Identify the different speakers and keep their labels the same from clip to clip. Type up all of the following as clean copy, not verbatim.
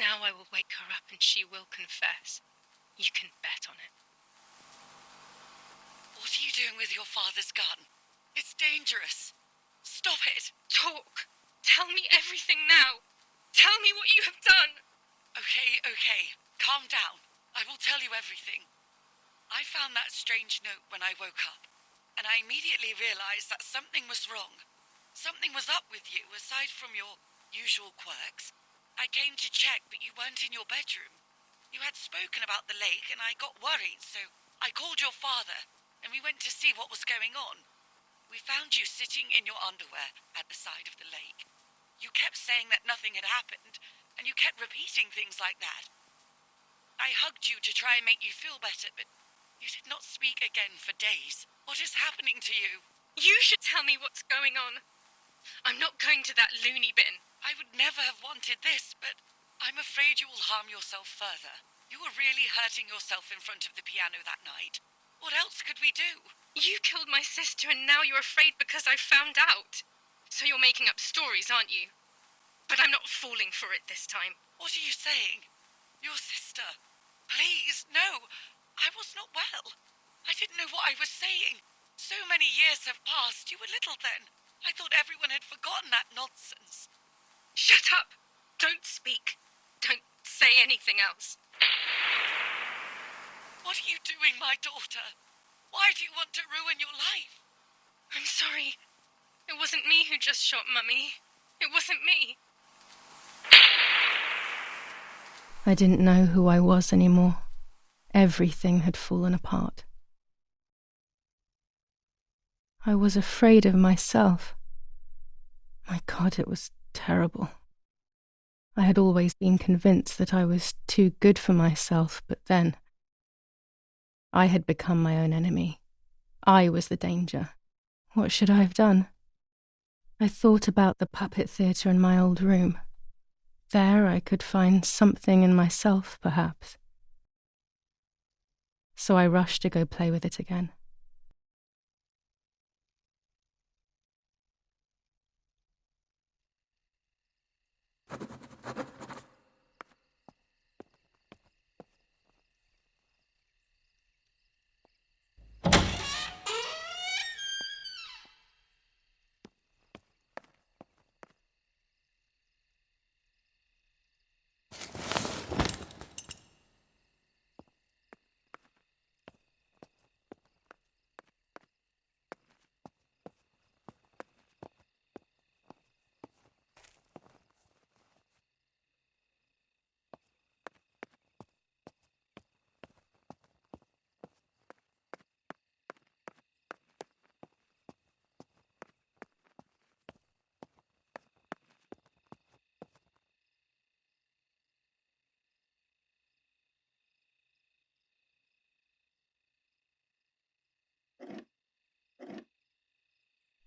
Speaker 1: Now I will wake her up and she will confess. You can bet on it.
Speaker 2: What are you doing with your father's gun? It's dangerous. Stop it.
Speaker 1: Talk. Tell me everything now. Tell me what you have done.
Speaker 2: Okay. Calm down. I will tell you everything. I found that strange note when I woke up, and I immediately realized that something was wrong. Something was up with you, aside from your usual quirks. I came to check, but you weren't in your bedroom. You had spoken about the lake, and I got worried, so I called your father, and we went to see what was going on. We found you sitting in your underwear at the side of the lake. You kept saying that nothing had happened, and you kept repeating things like that. I hugged you to try and make you feel better, but you did not speak again for days. What is happening to you?
Speaker 1: You should tell me what's going on. I'm not going to that loony bin.
Speaker 2: I would never have wanted this, but I'm afraid you will harm yourself further. You were really hurting yourself in front of the piano that night. What else could we do?
Speaker 1: You killed my sister and now you're afraid because I found out. So you're making up stories, aren't you? But I'm not falling for it this time.
Speaker 2: What are you saying? Your sister? Please, no. I was not well. I didn't know what I was saying. So many years have passed. You were little then. I thought everyone had forgotten that nonsense.
Speaker 1: Shut up! Don't speak. Don't say anything else.
Speaker 2: What are you doing, my daughter? Why do you want to ruin your life?
Speaker 1: I'm sorry. It wasn't me who just shot Mummy. It wasn't me.
Speaker 3: I didn't know who I was anymore. Everything had fallen apart. I was afraid of myself. My God, it was terrible. I had always been convinced that I was too good for myself, but then I had become my own enemy. I was the danger. What should I have done? I thought about the puppet theatre in my old room. There I could find something in myself, perhaps. So I rushed to go play with it again.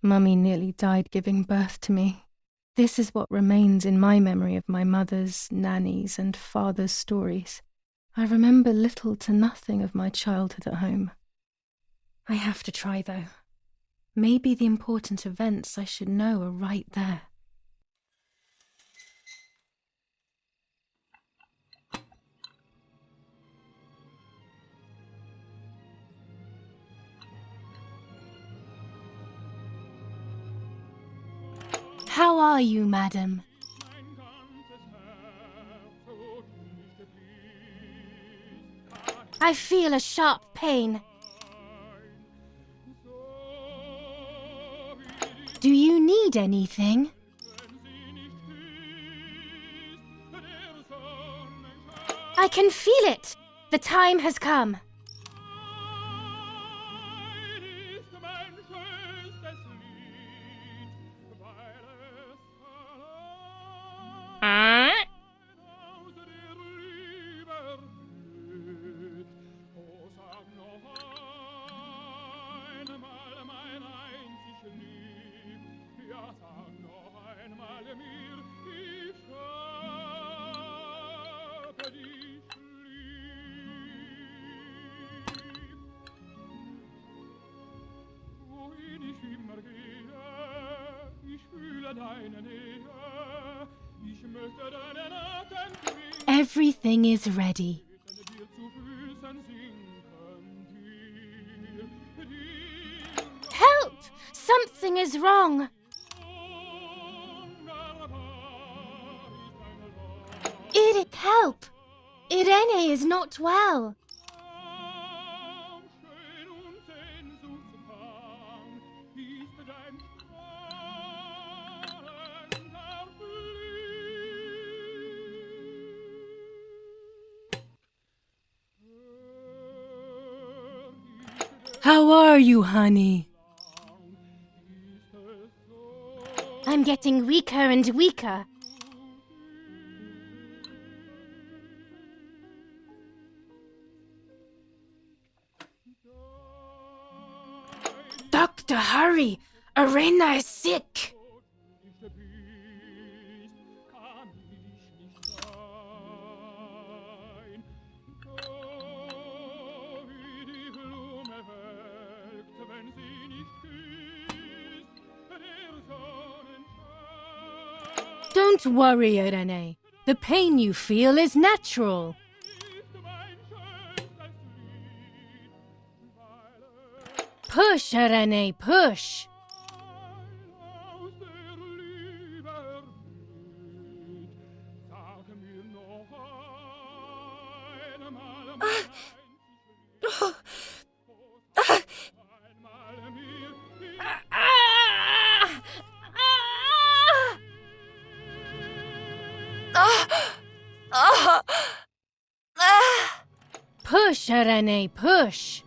Speaker 3: Mummy nearly died giving birth to me. This is what remains in my memory of my mother's, nanny's, and father's stories. I remember little to nothing of my childhood at home. I have to try, though. Maybe the important events I should know are right there. How are you, madam? I feel a sharp pain. Do you need anything? I can feel it. The time has come. Everything is ready. Help! Something is wrong. Edith, help! Irene is not well. How are you, honey? I'm getting weaker and weaker. Doctor, hurry! Arena is sick! Don't worry, Irene. The pain you feel is natural. Push, Irene, push! Push, Irene, push!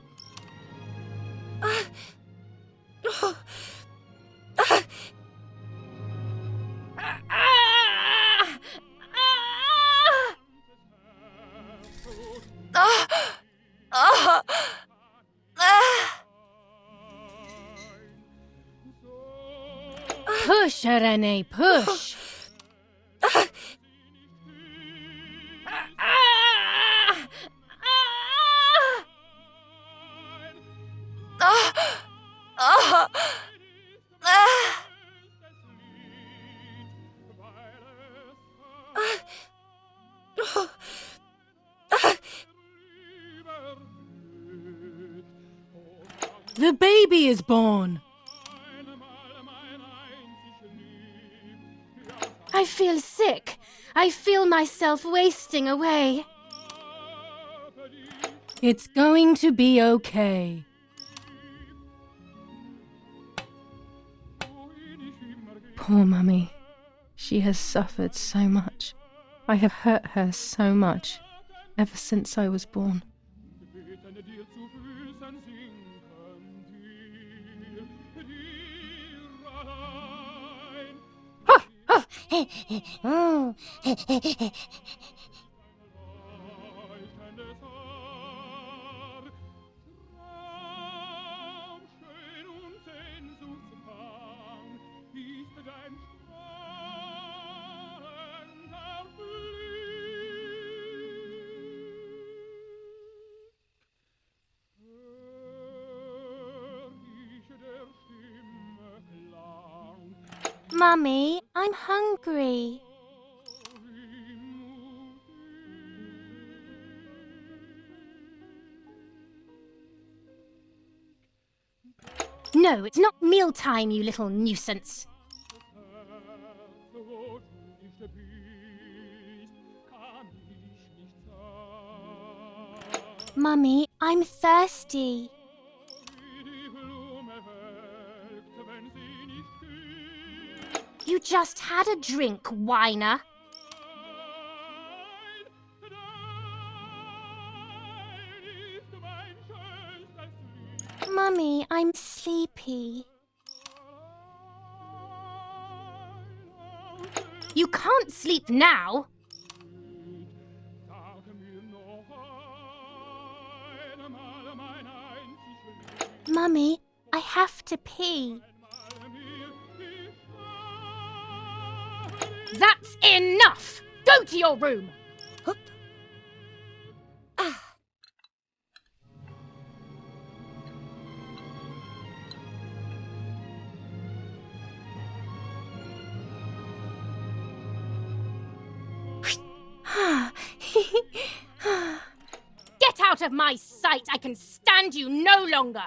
Speaker 3: Push, Irene, push! The baby is born! I feel sick. I feel myself wasting away. It's going to be okay. Poor Mummy. She has suffered so much. I have hurt her so much, ever since I was born. Mummy, I'm hungry. No, it's not mealtime, you little nuisance. Mummy, I'm thirsty. You just had a drink, whiner. Mummy, I'm sleepy. You can't sleep now. Mummy, I have to pee. That's enough! Go to your room!
Speaker 4: out of my sight! I can stand you no longer!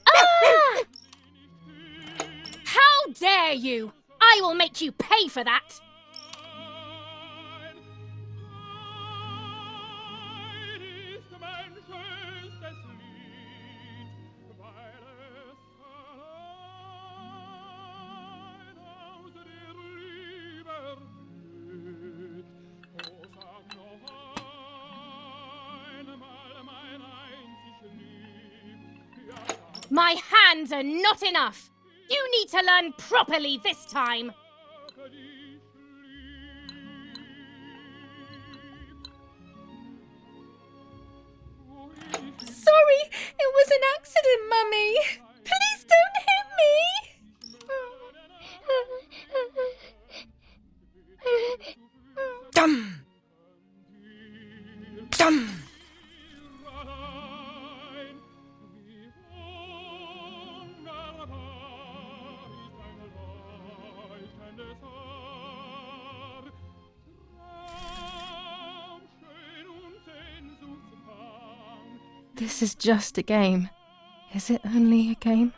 Speaker 4: Ah! How dare you! I will make you pay for that! My hands are not enough! You need to learn properly this time!
Speaker 3: Sorry, it was an accident, Mummy. Please don't hit me.
Speaker 2: Dum! Dum!
Speaker 3: This is just a game. Is it only a game?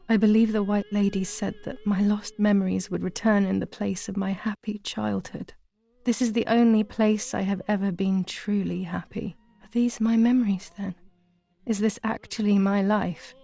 Speaker 3: I believe the White Lady said that my lost memories would return in the place of my happy childhood. This is the only place I have ever been truly happy. Are these my memories, then? Is this actually my life?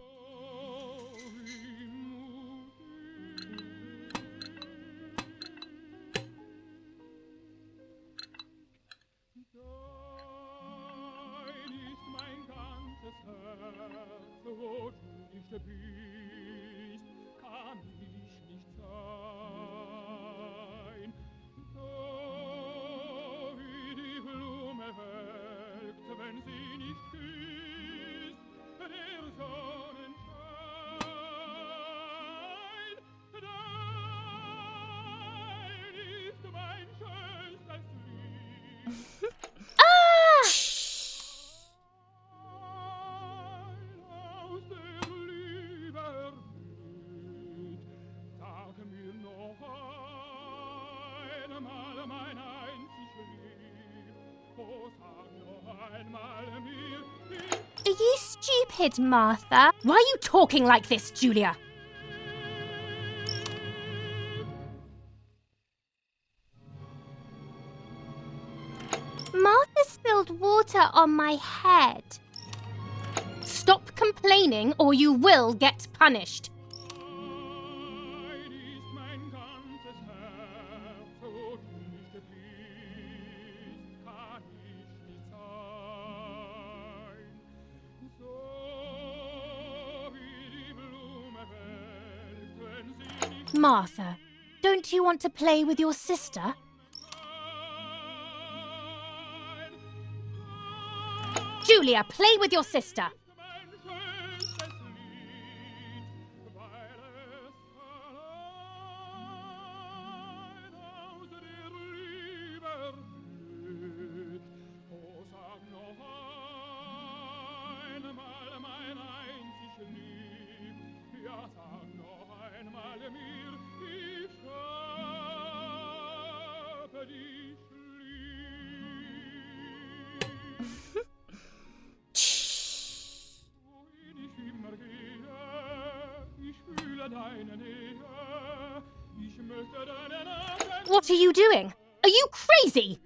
Speaker 4: Are you stupid, Martha? Why are you talking like this, Julia? Martha spilled water on my head. Stop complaining or you will get punished. Martha, don't you want to play with your sister? Julia, play with your sister. What are you doing? Are you crazy?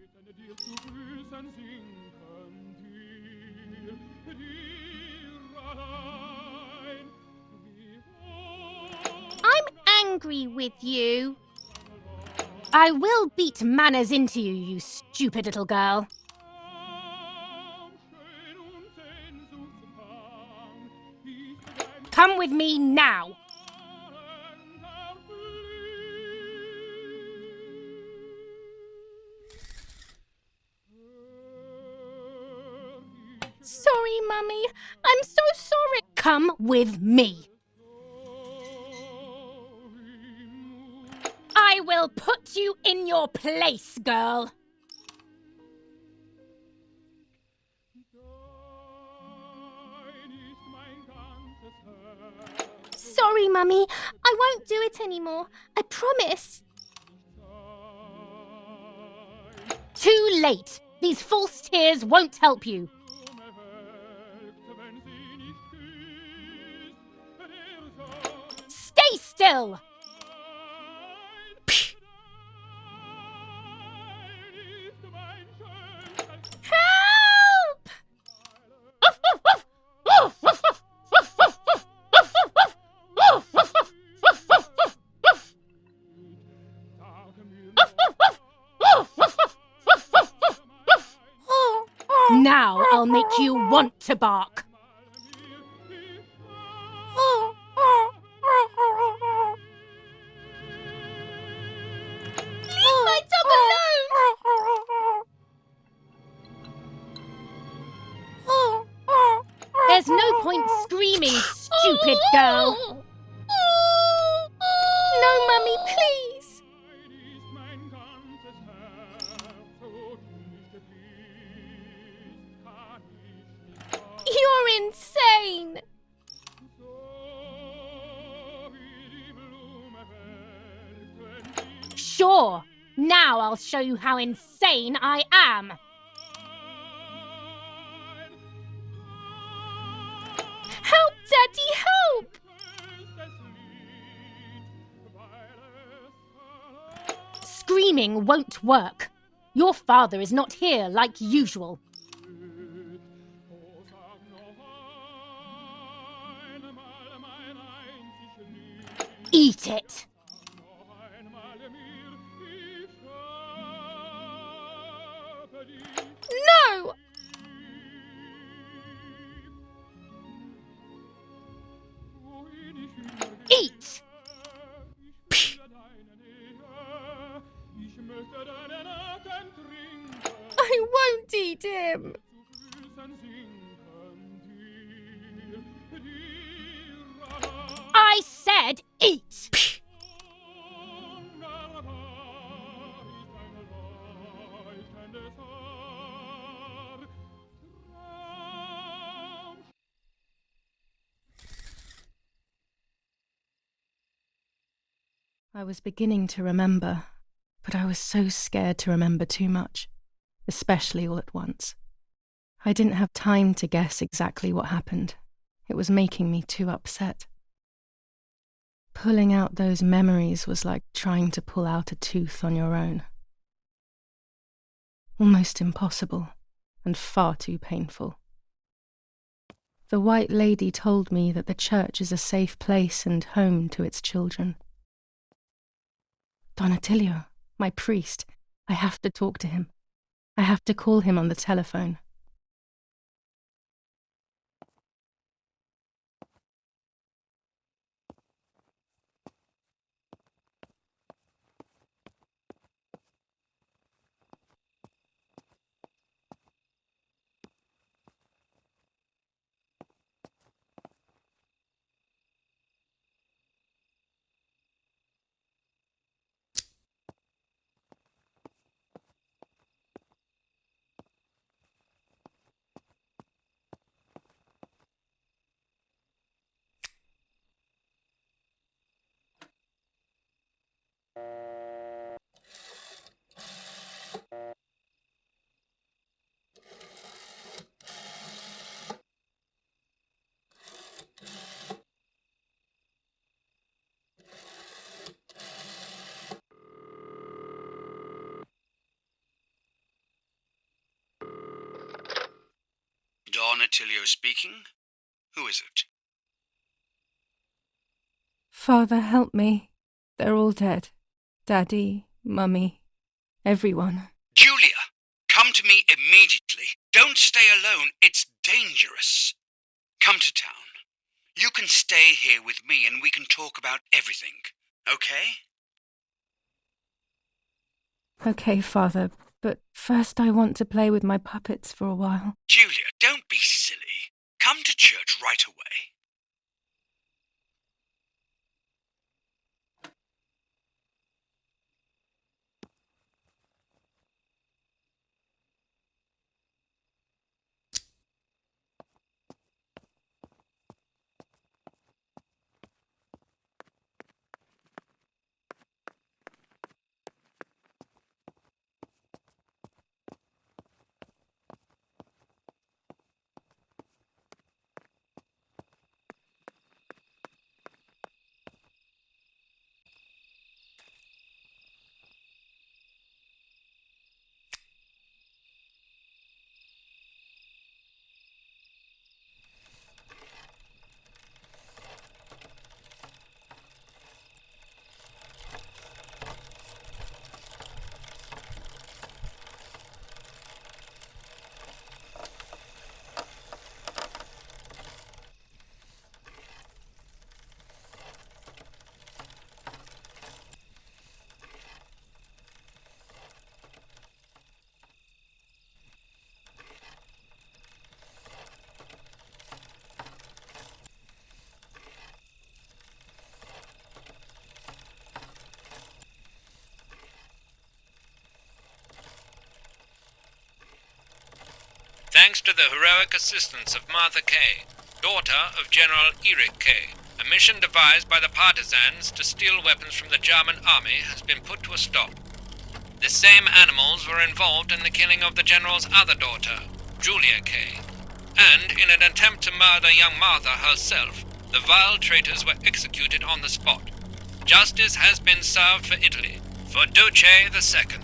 Speaker 4: I'm angry with you. I will beat manners into you, you stupid little girl. Come with me now. Sorry, Mummy. I'm so sorry. Come with me. I will put you in your place, girl. sorry, Mummy. I won't do it anymore. I promise.
Speaker 1: Too late. These false tears won't help you. Stay still!
Speaker 4: Help!
Speaker 1: Now I'll make you want to bark.
Speaker 4: Leave my dog alone!
Speaker 1: There's no point screaming, stupid girl.
Speaker 4: No, Mummy, please. You're insane.
Speaker 1: Sure. Now I'll show you how insane I am.
Speaker 4: Help, Daddy, help!
Speaker 1: Screaming won't work. Your father is not here like usual. Eat it.
Speaker 4: No!
Speaker 1: Eat!
Speaker 4: I won't eat him.
Speaker 1: I said eat!
Speaker 3: I was beginning to remember, but I was so scared to remember too much, especially all at once. I didn't have time to guess exactly what happened. It was making me too upset. Pulling out those memories was like trying to pull out a tooth on your own. Almost impossible, and far too painful. The White Lady told me that the church is a safe place and home to its children. Don Attilio, my priest, I have to talk to him. I have to call him on the telephone.
Speaker 5: Don Attilio speaking. Who is it?
Speaker 3: Father, help me. They're all dead. Daddy, Mummy, everyone.
Speaker 5: Julia, come to me immediately. Don't stay alone. It's dangerous. Come to town. You can stay here with me and we can talk about everything. Okay?
Speaker 3: Okay, Father, but first I want to play with my puppets for a while.
Speaker 5: Julia, don't be silly. Come to church right away.
Speaker 6: thanks to the heroic assistance of Martha Kay, daughter of General Eric Kay. A mission devised by the partisans to steal weapons from the German army has been put to a stop. The same animals were involved in the killing of the General's other daughter, Julia Kay. And in an attempt to murder young Martha herself, the vile traitors were executed on the spot. Justice has been served for Italy, for Duce II.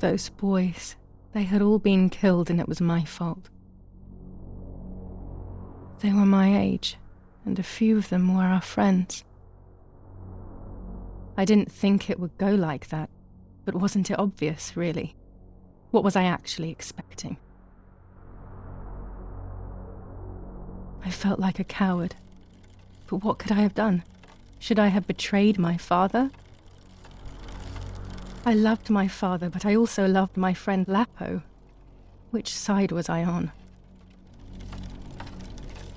Speaker 3: Those boys, they had all been killed and it was my fault. They were my age, and a few of them were our friends. I didn't think it would go like that, but wasn't it obvious, really? What was I actually expecting? I felt like a coward. But what could I have done? Should I have betrayed my father? I loved my father, but I also loved my friend Lapo. Which side was I on?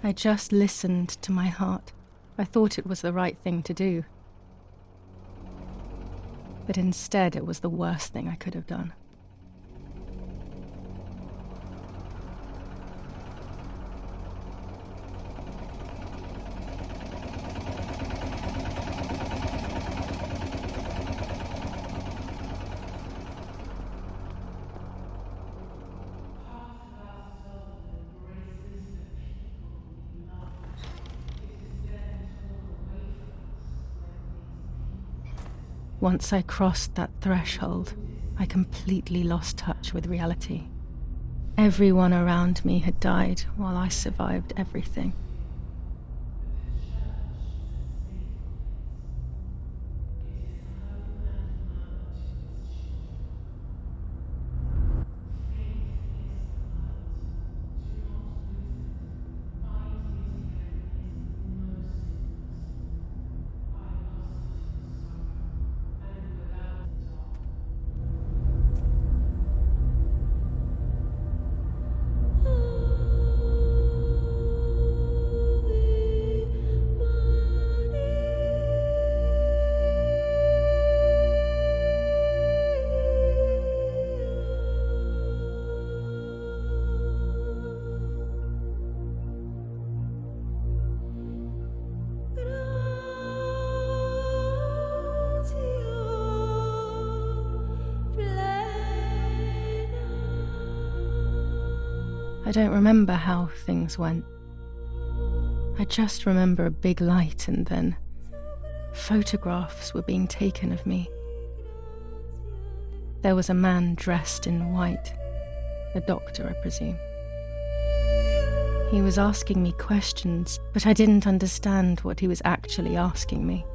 Speaker 3: I just listened to my heart. I thought it was the right thing to do. But instead, it was the worst thing I could have done. Once I crossed that threshold, I completely lost touch with reality. Everyone around me had died while I survived everything. I don't remember how things went. I just remember a big light and then photographs were being taken of me. There was a man dressed in white, a doctor, I presume. He was asking me questions, but I didn't understand what he was actually asking me.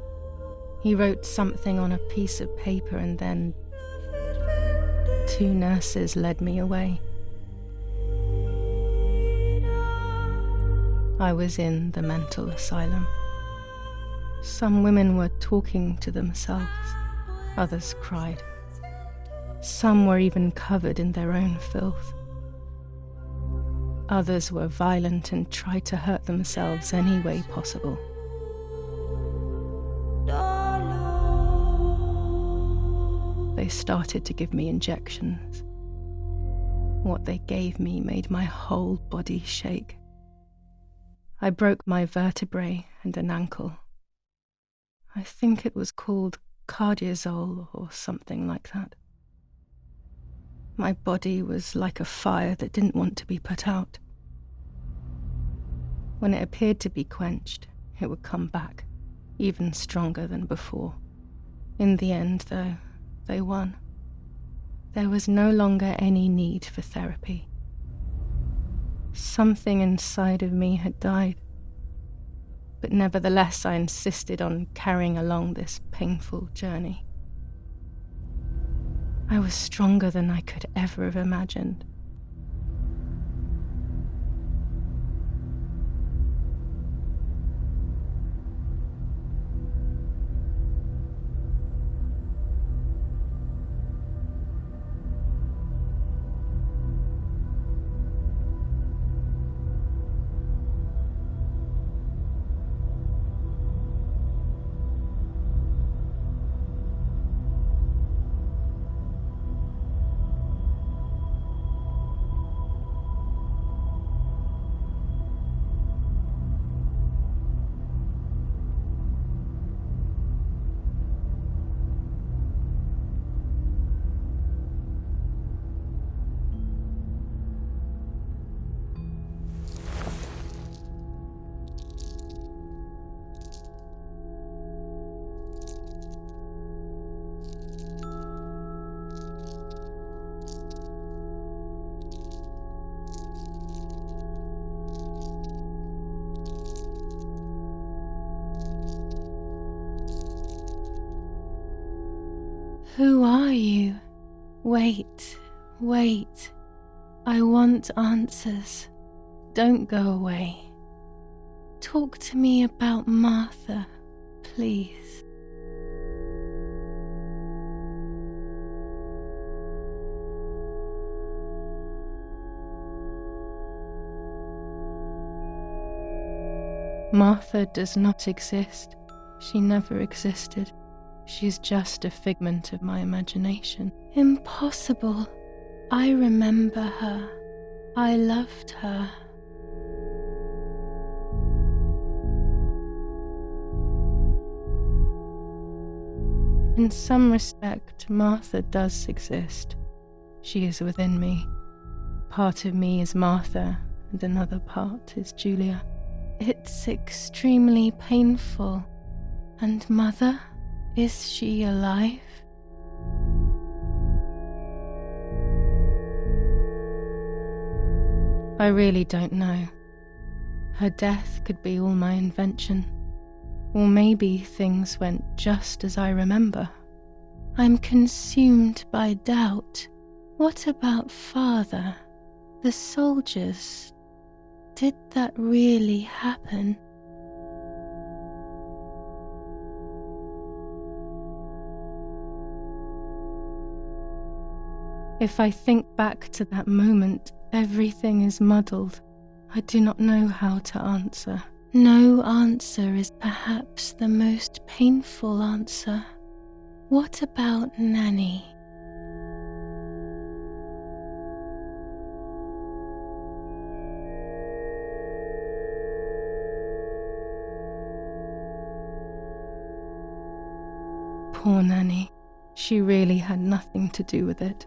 Speaker 3: He wrote something on a piece of paper and then 2 nurses led me away. I was in the mental asylum. Some women were talking to themselves, others cried. Some were even covered in their own filth. Others were violent and tried to hurt themselves any way possible. They started to give me injections. What they gave me made my whole body shake. I broke my vertebrae and an ankle. I think it was called cardiazole or something like that. My body was like a fire that didn't want to be put out. When it appeared to be quenched, it would come back, even stronger than before. In the end, though, they won. There was no longer any need for therapy. Something inside of me had died, but nevertheless I insisted on carrying along this painful journey. I was stronger than I could ever have imagined. Who are you? Wait, wait. I want answers. Don't go away. Talk to me about Martha, please. Martha does not exist. She never existed. She's just a figment of my imagination. Impossible. I remember her. I loved her. In some respect, Martha does exist. She is within me. Part of me is Martha, and another part is Guilia. It's extremely painful. And Mother? Is she alive? I really don't know. Her death could be all my invention. Or maybe things went just as I remember. I'm consumed by doubt. What about Father? The soldiers? Did that really happen? If I think back to that moment, everything is muddled. I do not know how to answer. No answer is perhaps the most painful answer. What about Nanny? Poor Nanny. She really had nothing to do with it.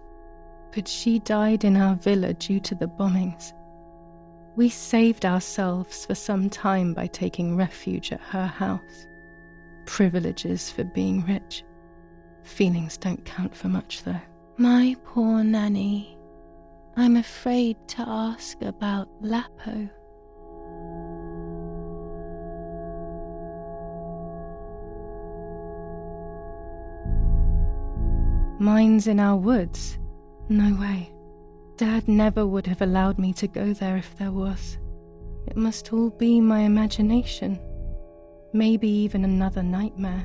Speaker 3: But she died in our villa due to the bombings. We saved ourselves for some time by taking refuge at her house. Privileges for being rich. Feelings don't count for much, though. My poor Nanny. I'm afraid to ask about Lapo. Mines in our woods? No way. Dad never would have allowed me to go there if there was. It must all be my imagination. Maybe even another nightmare.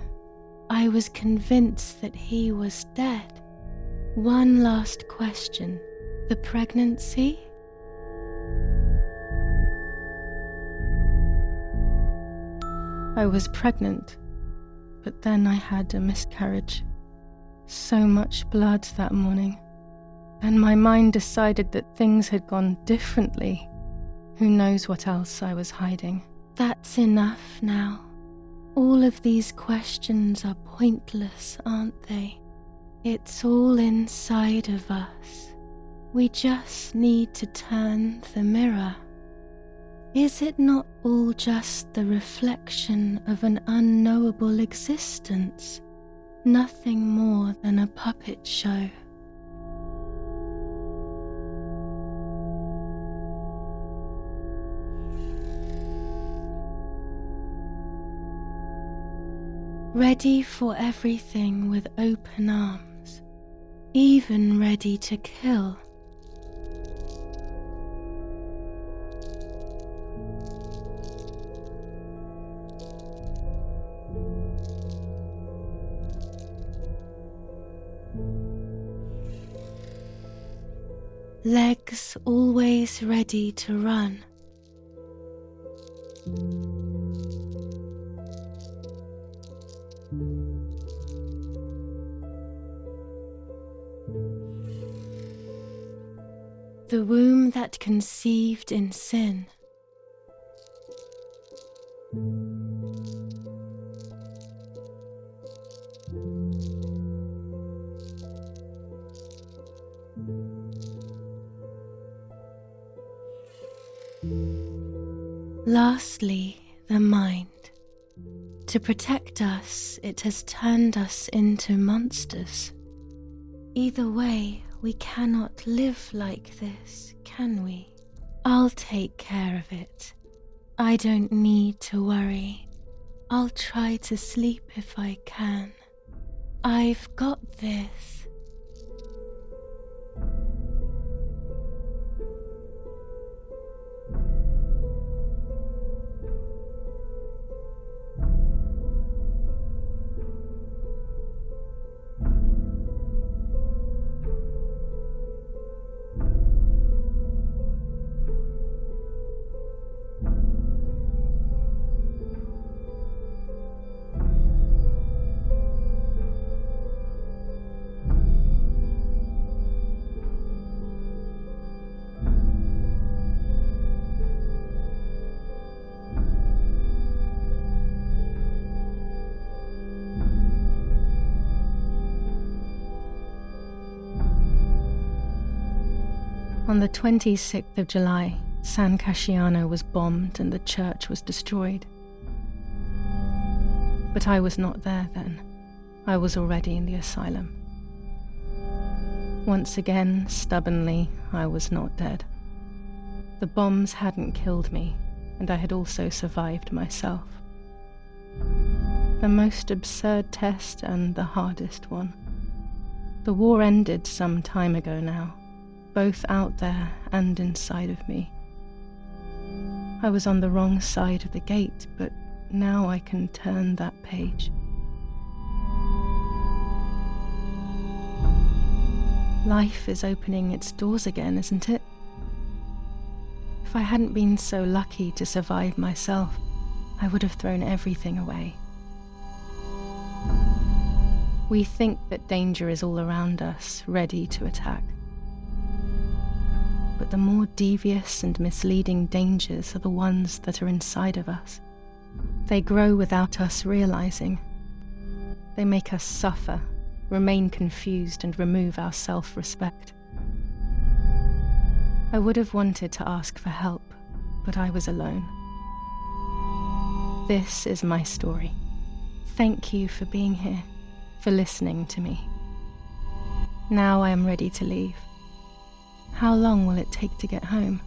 Speaker 3: I was convinced that he was dead. One last question. The pregnancy? I was pregnant, but then I had a miscarriage. So much blood that morning. And my mind decided that things had gone differently. Who knows what else I was hiding? That's enough now. All of these questions are pointless, aren't they? It's all inside of us. We just need to turn the mirror. Is it not all just the reflection of an unknowable existence? Nothing more than a puppet show. Ready for everything with open arms. even ready to kill. Legs always ready to run. The womb that conceived in sin. Lastly, the mind. To protect us, it has turned us into monsters. Either way, we cannot live like this, can we? I'll take care of it. I don't need to worry. I'll try to sleep if I can. I've got this. On the 26th of July, San Casciano was bombed and the church was destroyed. But I was not there then. I was already in the asylum. Once again, stubbornly, I was not dead. The bombs hadn't killed me, and I had also survived myself. The most absurd test and the hardest one. The war ended some time ago now, both out there and inside of me. I was on the wrong side of the gate, but now I can turn that page. Life is opening its doors again, isn't it? If I hadn't been so lucky to survive myself, I would have thrown everything away. We think that danger is all around us, ready to attack. But the more devious and misleading dangers are the ones that are inside of us. They grow without us realizing. They make us suffer, remain confused, and remove our self-respect. I would have wanted to ask for help, but I was alone. This is my story. Thank you for being here, for listening to me. Now I am ready to leave. How long will it take to get home?